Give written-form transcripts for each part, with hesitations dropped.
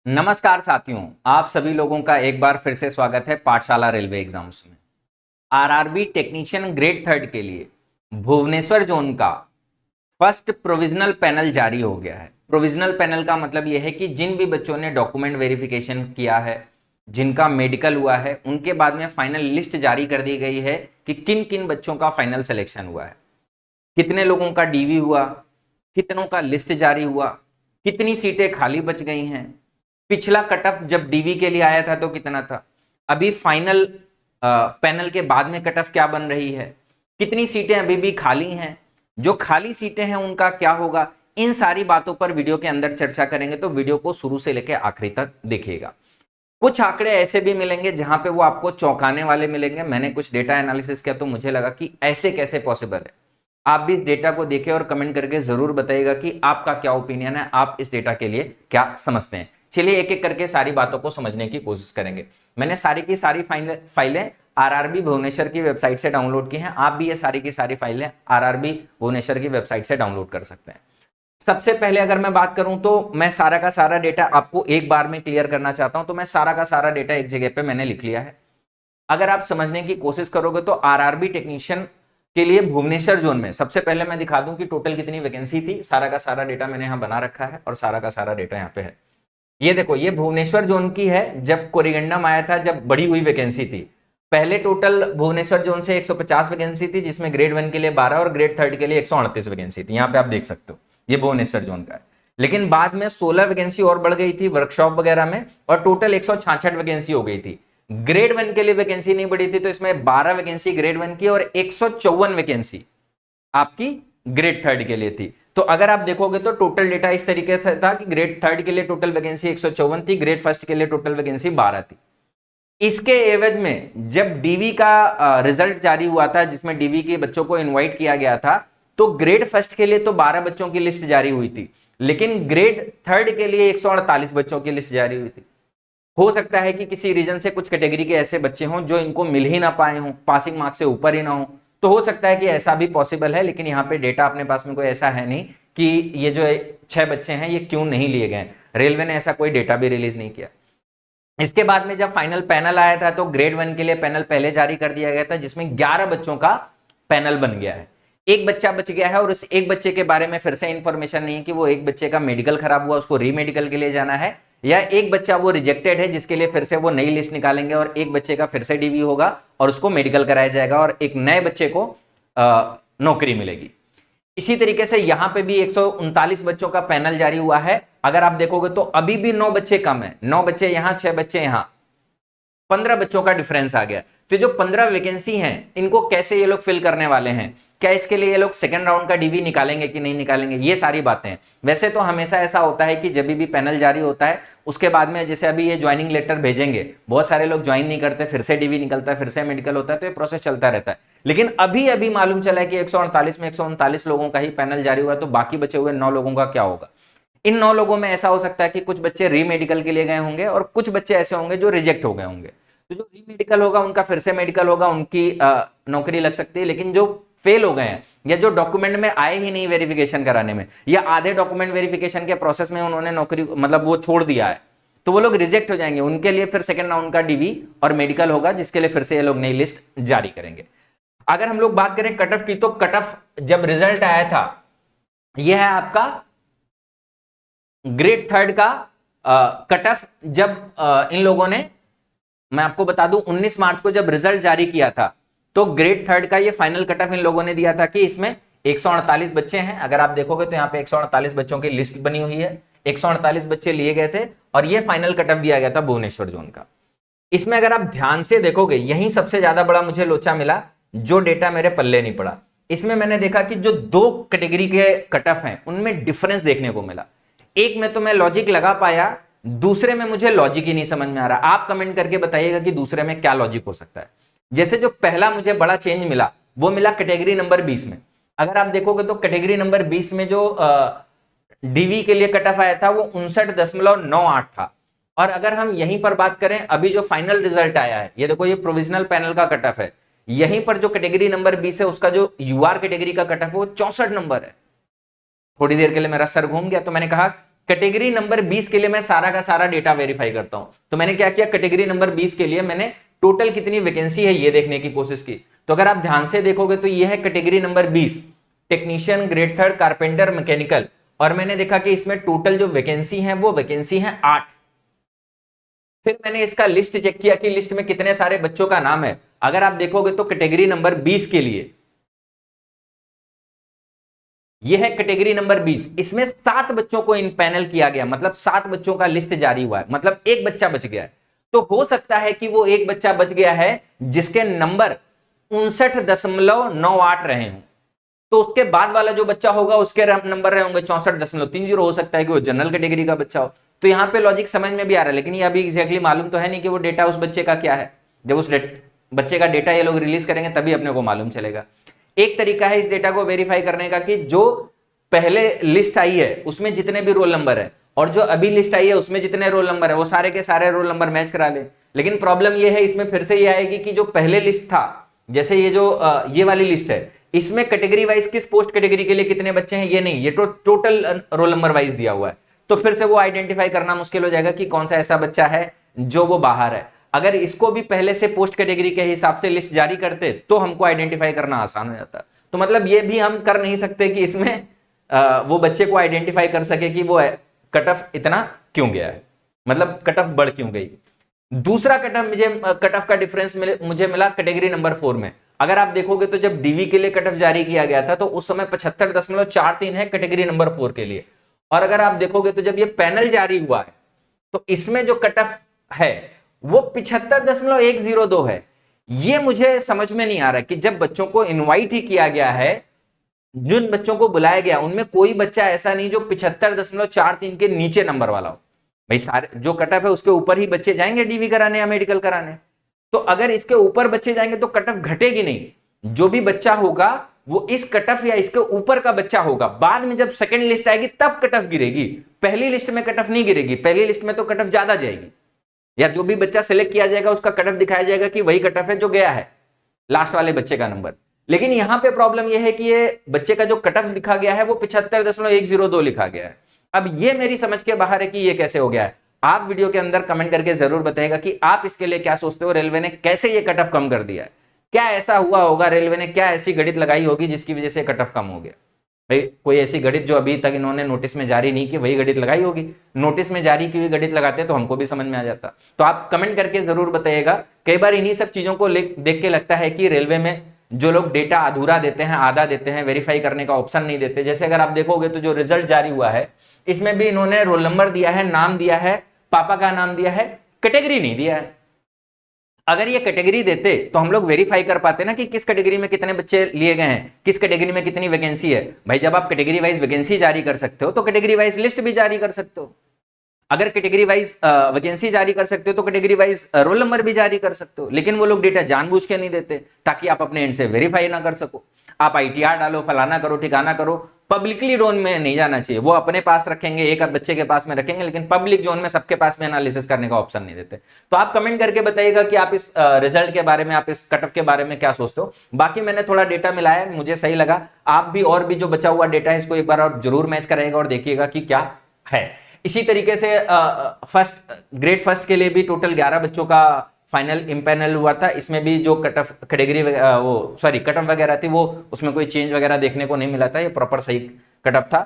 नमस्कार साथियों, आप सभी लोगों का एक बार फिर से स्वागत है पाठशाला रेलवे एग्जाम्स में। आरआरबी टेक्नीशियन ग्रेड थर्ड के लिए भुवनेश्वर जोन का फर्स्ट प्रोविजनल पैनल जारी हो गया है। प्रोविजनल पैनल का मतलब यह है कि जिन भी बच्चों ने डॉक्यूमेंट वेरिफिकेशन किया है, जिनका मेडिकल हुआ है, उनके बाद में फाइनल लिस्ट जारी कर दी गई है कि किन किन बच्चों का फाइनल सिलेक्शन हुआ है, कितने लोगों का डीवी हुआ, कितनों का लिस्ट जारी हुआ, कितनी सीटें खाली बच गई हैं, पिछला कट ऑफ जब डीवी के लिए आया था तो कितना था, अभी फाइनल पैनल के बाद में कट ऑफ क्या बन रही है, कितनी सीटें अभी भी खाली हैं, जो खाली सीटें हैं उनका क्या होगा। इन सारी बातों पर वीडियो के अंदर चर्चा करेंगे, तो वीडियो को शुरू से लेकर आखिरी तक देखिएगा। कुछ आंकड़े ऐसे भी मिलेंगे जहां पे वो आपको चौंकाने वाले मिलेंगे। मैंने कुछ डेटा एनालिसिस किया तो मुझे लगा कि ऐसे कैसे पॉसिबल है। आप भी इस डेटा को देखें और कमेंट करके जरूर बताइएगा कि आपका क्या ओपिनियन है, आप इस डेटा के लिए क्या समझते हैं। चलिए एक एक करके सारी बातों को समझने की कोशिश करेंगे। मैंने सारी की सारी फाइलें आरआरबी भुवनेश्वर की वेबसाइट से डाउनलोड की हैं। आप भी ये सारी की सारी फाइलें आरआरबी भुवनेश्वर की वेबसाइट से डाउनलोड कर सकते हैं। सबसे पहले अगर मैं बात करूं तो मैं सारा का सारा डेटा आपको एक बार में क्लियर करना चाहता हूं, तो मैं सारा का सारा डेटा एक जगह पे मैंने लिख लिया है। अगर आप समझने की कोशिश करोगे तो आरआरबी टेक्नीशियन के लिए भुवनेश्वर जोन में सबसे पहले मैं दिखा दूं कि टोटल कितनी वैकेंसी थी। सारा का सारा डेटा मैंने यहां बना रखा है और सारा का सारा डेटा यहां पे है। ये देखो, ये भुवनेश्वर जोन की है। जब कोरिगंडम आया था, जब बढ़ी हुई वैकेंसी थी, पहले टोटल भुवनेश्वर जोन से 150 वैकेंसी थी, जिसमें ग्रेड 1 के लिए 12 और ग्रेड थर्ड के लिए 138 वैकेंसी थी। यहां पे आप देख सकते हो, ये भुवनेश्वर जोन का है। लेकिन बाद में 16 वैकेंसी और बढ़ गई थी वर्कशॉप वगैरह में, और टोटल 166 वैकेंसी हो गई थी। ग्रेड 1 के लिए वैकेंसी नहीं बढ़ी थी, तो इसमें 12 वैकेंसी ग्रेड 1 की और 154 वैकेंसी आपकी ग्रेड थर्ड के लिए थी। तो अगर आप देखोगे तो टोटल डेटा इस तरीके से था कि ग्रेड थर्ड के लिए टोटल वैकेंसी 154 थी, ग्रेड फर्स्ट के लिए टोटल वैकेंसी 12 थी। इसके एवज में जब डीवी का रिजल्ट जारी हुआ था, जिसमें डीवी के बच्चों को इनवाइट किया गया था, तो ग्रेड फर्स्ट के लिए तो 12 बच्चों की लिस्ट जारी हुई थी, लेकिन ग्रेड थर्ड के लिए 148 बच्चों की लिस्ट जारी हुई थी। हो सकता है कि किसी रीजन से कुछ कैटेगरी के ऐसे बच्चे हों जो इनको मिल ही ना पाए हों, पासिंग मार्क्स से ऊपर ही ना हो, तो हो सकता है कि ऐसा भी पॉसिबल है। लेकिन यहाँ पे डेटा अपने पास में कोई ऐसा है नहीं कि ये जो 6 बच्चे हैं ये क्यों नहीं लिए गए। रेलवे ने ऐसा कोई डेटा भी रिलीज नहीं किया। इसके बाद में जब फाइनल पैनल आया था तो ग्रेड 1 के लिए पैनल पहले जारी कर दिया गया था, जिसमें 11 बच्चों का पैनल बन गया है। एक बच्चा बच गया है, और उस एक बच्चे के बारे में फिर से इंफॉर्मेशन नहीं है कि वो एक बच्चे का मेडिकल खराब हुआ, उसको रीमेडिकल के लिए जाना है, या एक बच्चा वो रिजेक्टेड है जिसके लिए फिर से वो नई लिस्ट निकालेंगे और एक बच्चे का फिर से डीवी होगा और उसको मेडिकल कराया जाएगा और एक नए बच्चे को नौकरी मिलेगी। इसी तरीके से यहां पे भी 139 बच्चों का पैनल जारी हुआ है। अगर आप देखोगे तो अभी भी 9 बच्चे कम है, 9 बच्चे यहां, 6 बच्चे यहां, 15 बच्चों का डिफरेंस आ गया। तो जो 15 वैकेंसी हैं, इनको कैसे ये लोग फिल करने वाले हैं, क्या इसके लिए ये लोग सेकंड राउंड का डीवी निकालेंगे कि नहीं निकालेंगे, ये सारी बातें हैं। वैसे तो हमेशा ऐसा होता है कि जब भी पैनल जारी होता है उसके बाद में, जैसे अभी ये ज्वाइनिंग लेटर भेजेंगे, बहुत सारे लोग ज्वाइन नहीं करते, फिर से डीवी निकलता है, फिर से मेडिकल होता है, तो ये प्रोसेस चलता रहता है। लेकिन अभी अभी मालूम चला है कि 148 में 139 लोगों का ही पैनल जारी हुआ है, तो बाकी बचे हुए 9 लोगों का क्या होगा। इन 9 लोगों में ऐसा हो सकता है कि कुछ बच्चे रीमेडिकल के लिए गए होंगे और कुछ बच्चे ऐसे होंगे जो रिजेक्ट हो गए होंगे। तो जो रीमेडिकल होगा उनका फिर से मेडिकल होगा, उनकी नौकरी लग सकती है। लेकिन जो फेल हो गए हैं या जो डॉक्यूमेंट में आए ही नहीं वेरिफिकेशन कराने में, या आधे डॉक्यूमेंट वेरिफिकेशन के प्रोसेस में उन्होंने नौकरी मतलब वो छोड़ दिया है, तो वो लोग रिजेक्ट हो जाएंगे। उनके लिए फिर सेकंड राउंड का डीवी और मेडिकल होगा, जिसके लिए फिर से ये लोग नई लिस्ट जारी करेंगे। अगर हम लोग बात करें कट ऑफ की, तो कट ऑफ जब रिजल्ट आया था, यह है आपका ग्रेड थर्ड का कट ऑफ। जब इन लोगों ने, मैं आपको बता दूं, 19 मार्च को जब रिजल्ट जारी किया था, तो ग्रेड थर्ड का ये फाइनल कट ऑफ इन लोगों ने दिया था कि इसमें 148 बच्चे हैं। अगर आप देखोगे तो यहाँ पे 148 बच्चों की लिस्ट बनी हुई है, 148 बच्चे लिए गए थे और ये फाइनल कट ऑफ दिया गया था भुवनेश्वर जोन का। इसमें अगर आप ध्यान से देखोगे, यही सबसे ज्यादा बड़ा मुझे लोचा मिला, जो डेटा मेरे पल्ले नहीं पड़ा। इसमें मैंने देखा कि जो 2 कैटेगरी के कट ऑफ हैं उनमें डिफरेंस देखने को मिला। एक में तो मैं लॉजिक लगा पाया, दूसरे में मुझे लॉजिक ही नहीं समझ में आ रहा। आप कमेंट करके बताइएगा कि दूसरे में क्या लॉजिक हो सकता है। जैसे जो पहला मुझे बड़ा चेंज मिला, वो मिला कैटेगरी नंबर 20 में। अगर आप देखोगे तो कैटेगरी नंबर 20 में जो डीवी के लिए कट ऑफ आया था वो 59.98 था। और अगर हम यहीं पर बात करें, अभी जो फाइनल रिजल्ट आया है, ये देखो, ये प्रोविजनल पैनल का कट ऑफ है। यहीं पर जो कैटेगरी नंबर 20 है उसका जो यूआर कैटेगरी का कट ऑफ है वो 64 नंबर है। थोड़ी देर के लिए मेरा सर घूम गया, तो मैंने कहा कैटेगरी नंबर 20 के लिए मैं सारा का सारा डेटा वेरीफाई करता हूं। तो मैंने क्या किया, कैटेगरी नंबर 20 के लिए मैंने टोटल कितनी वैकेंसी है ये देखने की कोशिश की। तो अगर आप ध्यान से देखोगे तो ये है category number 20, technician grade 3 carpenter mechanical, और मैंने देखा कि इसमें टोटल जो वैकेंसी है वो वैकेंसी है 8। फिर मैंने इसका लिस्ट चेक किया कि लिस्ट में कितने सारे बच्चों का नाम है। अगर आप देखोगे तो कैटेगरी नंबर 20 के लिए यह है कैटेगरी नंबर 20, इसमें 7 बच्चों को इन पैनल किया गया, मतलब 7 बच्चों का लिस्ट जारी हुआ है, मतलब एक बच्चा बच गया है। तो हो सकता है कि वो एक बच्चा बच गया है जिसके नंबर 59.98 रहे हों, तो उसके बाद वाला जो बच्चा होगा उसके नंबर रहे होंगे 64.30। हो सकता है कि वो जनरल कैटेगरी का बच्चा हो। तो यहां पे लॉजिक समझ में भी आ रहा है, लेकिन ये अभी एग्जैक्टली मालूम तो है नहीं कि वो डेटा उस बच्चे का क्या है। जब उस बच्चे का डेटा ये लोग रिलीज करेंगे तभी अपने को मालूम चलेगा। एक तरीका है इस डेटा को वेरीफाई करने का कि जो पहले लिस्ट आई है उसमें जितने भी रोल नंबर है और जो अभी लिस्ट आई है उसमें जितने रोल नंबर है वो सारे के सारे रोल नंबर मैच करा ले। लेकिन प्रॉब्लम ये है, इसमें फिर से ये आएगी कि जो पहले लिस्ट था, जैसे ये जो ये वाली लिस्ट है, इसमें कैटेगरी वाइज किस पोस्ट कैटेगरी के लिए कितने बच्चे हैं ये नहीं, ये तो टोटल रोल नंबर वाइज दिया हुआ है। तो फिर से वो आइडेंटिफाई करना मुश्किल हो जाएगा कि कौन सा ऐसा बच्चा है जो वो बाहर है। अगर इसको भी पहले से पोस्ट कैटेगरी के हिसाब से लिस्ट जारी करते तो हमको आइडेंटिफाई करना आसान हो जाता। तो मतलब ये भी हम कर नहीं सकते कि इसमें वो बच्चे को आइडेंटिफाई कर सके कि वो कट ऑफ इतना क्यों गया है, मतलब कट ऑफ बढ़ क्यों गई। दूसरा कट ऑफ का डिफरेंस मुझे मिला कैटेगरी नंबर 4 में। अगर आप देखोगे तो जब डीवी के लिए कट ऑफ जारी किया गया था तो उस समय 75.43 है कैटेगरी नंबर 4 के लिए, और अगर आप देखोगे तो जब ये पैनल जारी हुआ है तो इसमें जो कट ऑफ है वो 75.102 है। ये मुझे समझ में नहीं आ रहा कि जब बच्चों को इनवाइट ही किया गया है, जिन बच्चों को बुलाया गया उनमें कोई बच्चा ऐसा नहीं जो 75.43 के नीचे नंबर वाला हो। भाई सारे जो कट ऑफ है उसके ऊपर ही बच्चे जाएंगे डीवी कराने या मेडिकल कराने। तो अगर इसके ऊपर बच्चे जाएंगे तो कट ऑफ घटेगी नहीं। जो भी बच्चा होगा वो इस कट ऑफ या इसके ऊपर का बच्चा होगा। बाद में जब सेकंड लिस्ट आएगी तब कट ऑफ गिरेगी, पहली लिस्ट में कट ऑफ नहीं गिरेगी। पहली लिस्ट में तो कट ऑफ ज्यादा जाएगी, या जो भी बच्चा सिलेक्ट किया जाएगा उसका कट ऑफ दिखाया जाएगा कि वही कट ऑफ है जो गया है लास्ट वाले बच्चे का नंबर। लेकिन यहां पे प्रॉब्लम यह है कि ये बच्चे का जो कट ऑफ लिखा गया है वो 75.102 लिखा गया है। अब ये मेरी समझ के बाहर है कि ये कैसे हो गया है। आप वीडियो के अंदर कमेंट करके जरूर बताइएगा कि आप इसके लिए क्या सोचते हो, रेलवे ने कैसे ये कट ऑफ कम कर दिया है। क्या ऐसा हुआ होगा, रेलवे ने क्या ऐसी गणित लगाई होगी जिसकी वजह से कट ऑफ कम हो गया। भाई कोई ऐसी गणित जो अभी तक इन्होंने नोटिस में जारी नहीं की वही गणित लगाई होगी। नोटिस में जारी की हुई गणित लगाते तो हमको भी समझ में आ जाता। तो आप कमेंट करके जरूर बताइएगा। कई बार इन्हीं सब चीजों को देख के लगता है कि रेलवे में जो लोग डेटा अधूरा देते हैं, आधा देते हैं, वेरीफाई करने का ऑप्शन नहीं देते। जैसे अगर आप देखोगे तो जो रिजल्ट जारी हुआ है इसमें भी इन्होंने रोल नंबर दिया है, नाम दिया है, पापा का नाम दिया है, कैटेगरी नहीं दिया है। अगर ये कैटेगरी देते तो हम लोग वेरीफाई कर पाते ना कि किस कैटेगरी में कितने बच्चे लिए गए हैं, किस कैटेगरी में कितनी वैकेंसी है। भाई जब आप कैटेगरी वाइज वैकेंसी जारी कर सकते हो तो कैटेगरी वाइज लिस्ट भी जारी कर सकते हो। अगर कैटेगरी वाइज वैकेंसी जारी कर सकते हो तो कैटेगरी वाइज रोल नंबर भी जारी कर सकते हो। लेकिन वो लोग डेटा जानबूझ के नहीं देते ताकि आप अपने एंड से वेरीफाई ना कर सको। आप आईटीआर डालो, फलाना करो, ठिकाना करो, पब्लिकली जोन में नहीं जाना चाहिए। वो अपने पास रखेंगे, एक बच्चे के पास में रखेंगे, लेकिन पब्लिक जोन में सबके पास में एनालिसिस करने का ऑप्शन नहीं देते। तो आप कमेंट करके बताइएगा कि आप इस रिजल्ट के बारे में, आप इस कट ऑफ के बारे में क्या सोचते हो। बाकी मैंने थोड़ा डेटा मिलाया, मुझे सही लगा। आप भी और भी जो बचा हुआ डेटा है इसको एक बार और जरूर मैच कराइएगा और देखिएगा कि क्या है। इसी तरीके से ग्रेड फर्स्ट के लिए भी टोटल 11 बच्चों का फाइनल इम्पैनल हुआ था। इसमें भी जो cut off category cut off वगैरह थी वो उसमें कोई चेंज वगैरह देखने को नहीं मिला था। ये प्रॉपर सही कट ऑफ था।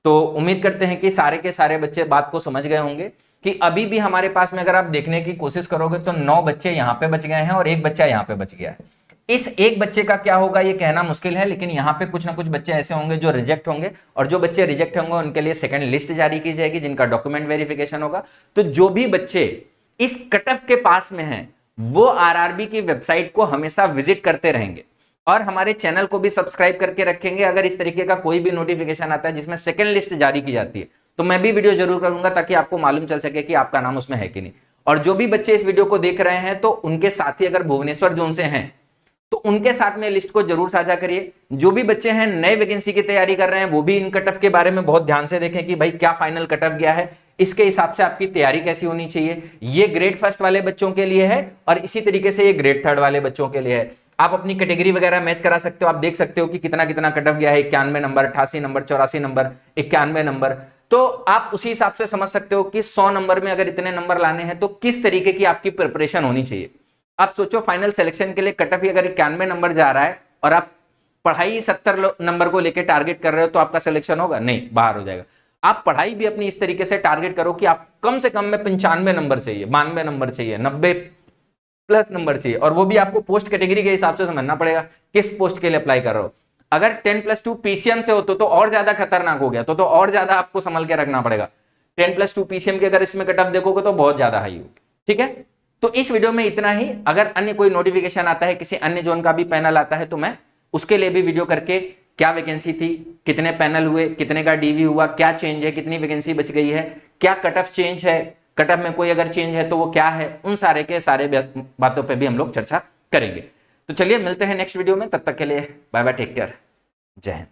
तो उम्मीद करते हैं कि सारे के सारे बच्चे बात को समझ गए होंगे कि अभी भी हमारे पास में अगर आप देखने की कोशिश करोगे तो 9 बच्चे यहाँ पे बच गए हैं और एक बच्चा यहाँ पे बच गया है। इस एक बच्चे का क्या होगा ये कहना मुश्किल है, लेकिन यहाँ पे कुछ ना कुछ बच्चे ऐसे होंगे जो रिजेक्ट होंगे, और जो बच्चे रिजेक्ट होंगे उनके लिए सेकंड लिस्ट जारी की जाएगी जिनका डॉक्यूमेंट वेरिफिकेशन होगा। तो जो भी बच्चे इस कट ऑफ के पास में हैं वो आरआरबी की वेबसाइट को हमेशा विजिट करते रहेंगे और हमारे चैनल को भी सब्सक्राइब करके रखेंगे। अगर इस तरीके का कोई भी नोटिफिकेशन आता है जिसमें सेकंड लिस्ट जारी की जाती है तो मैं भी वीडियो जरूर करूंगा ताकि आपको मालूम चल सके कि आपका नाम उसमें है कि नहीं। और जो भी बच्चे इस वीडियो को देख रहे हैं तो उनके साथी अगर भुवनेश्वर जोन से हैं तो उनके साथ में लिस्ट को जरूर साझा करिए। जो भी बच्चे हैं नए वैकेंसी की तैयारी कर रहे हैं वो भी इन कट ऑफ के बारे में बहुत ध्यान से देखें कि भाई क्या फाइनल कट ऑफ गया है, इसके हिसाब से आपकी तैयारी कैसी होनी चाहिए। ये ग्रेड फर्स्ट वाले बच्चों के लिए है और इसी तरीके से ये ग्रेड थर्ड वाले बच्चों के लिए है। आप अपनी कैटेगरी वगैरह मैच करा सकते हो। आप देख सकते हो कि कितना कितना कट ऑफ गया है। 91 नंबर, 88 नंबर, 84 नंबर, 91 नंबर। तो आप उसी हिसाब से समझ सकते हो कि 100 नंबर में अगर इतने नंबर लाने हैं तो किस तरीके की आपकी प्रिपरेशन होनी चाहिए। आप सोचो फाइनल सिलेक्शन के लिए कट ऑफ अगर 91 नंबर जा रहा है और आप पढ़ाई 70 नंबर को लेकर टारगेट कर रहे हो तो आपका सिलेक्शन होगा नहीं, बाहर हो जाएगा। आप पढ़ाई भी अपनी इस तरीके से टारगेट करो कि आप कम से कम में 95 नंबर चाहिए, 92 नंबर चाहिए, 90 प्लस नंबर चाहिए, और वो भी आपको पोस्ट कैटेगरी के हिसाब से समझना पड़ेगा किस पोस्ट के लिए अप्लाई कर रहे हो। अगर 10+2 पीसीएम से हो तो और ज्यादा खतरनाक हो गया, तो और ज्यादा आपको संभल के रखना पड़ेगा। 10+2 पीसीएम के अगर इसमें कट ऑफ देखोगे तो बहुत ज्यादा हाई होगी। ठीक है, तो इस वीडियो में इतना ही। अगर अन्य कोई नोटिफिकेशन आता है, किसी अन्य जोन का भी पैनल आता है, तो मैं उसके लिए भी वीडियो करके क्या वैकेंसी थी, कितने पैनल हुए, कितने का डीवी हुआ, क्या चेंज है, कितनी वैकेंसी बच गई है, क्या कट ऑफ चेंज है, कट ऑफ में कोई अगर चेंज है तो वो क्या है, उन सारे के सारे बातों पे भी हम लोग चर्चा करेंगे। तो चलिए मिलते हैं नेक्स्ट वीडियो में, तब तक के लिए बाय बाय, टेक केयर, जय हिंद।